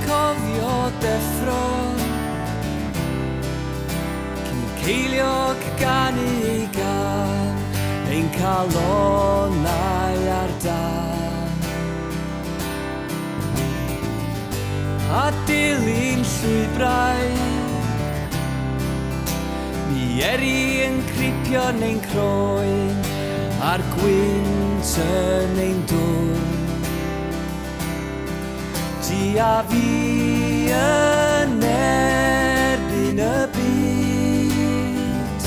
cofio deffro cyn ceiliog gan ei gan ein calonau ar dan a dilyn llwybrau mi eri yn cripio neu'n croen a'r gwynt yn ein dŵr ti a fi yn erbyn y byd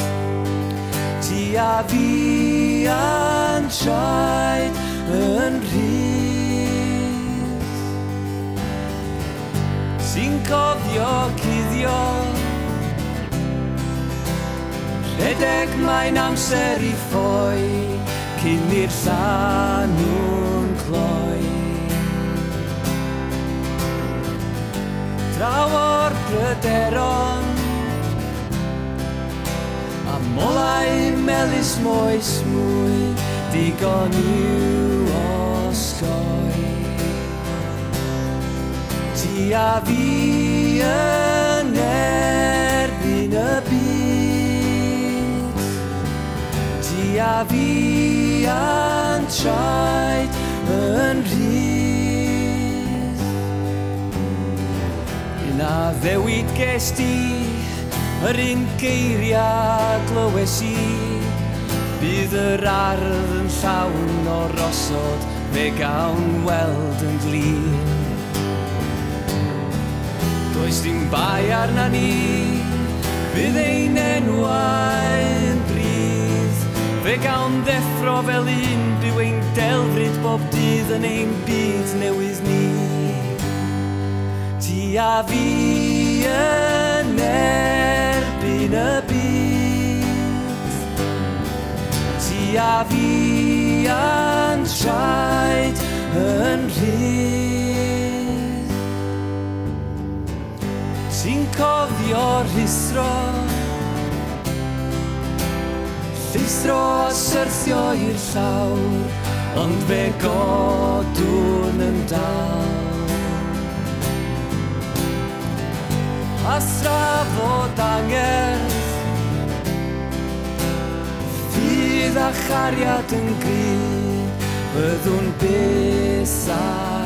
ti a fi yn traed yn rhys sy'n cofio cuddio rhedeg mae'n amser i ffoi cyn i'r llanw'n cloi draw o'r bryderon a molau melys moes mwy digon i'w osgoi ti a fi yn erbyn y byd ti a fi yn traed yn rhys na ddewid ges di yr un geiriau glywes i bydd yr ardd yn llawn o rosod fe gawn weld yn glin does dim bai arna ni bydd ein enwau yn brydd fe gawn ddeffro fel un byw ein delfryd bob dydd yn ein byd newydd ni ti a fi yn erbyn y byd ti a fi yn traed yn rhys ti'n cofio rhystro llistro a syrthio i'r llawr ond fe godwn yn dal a thrafod angerdd fydd a chariad yn gryf byddwn byth a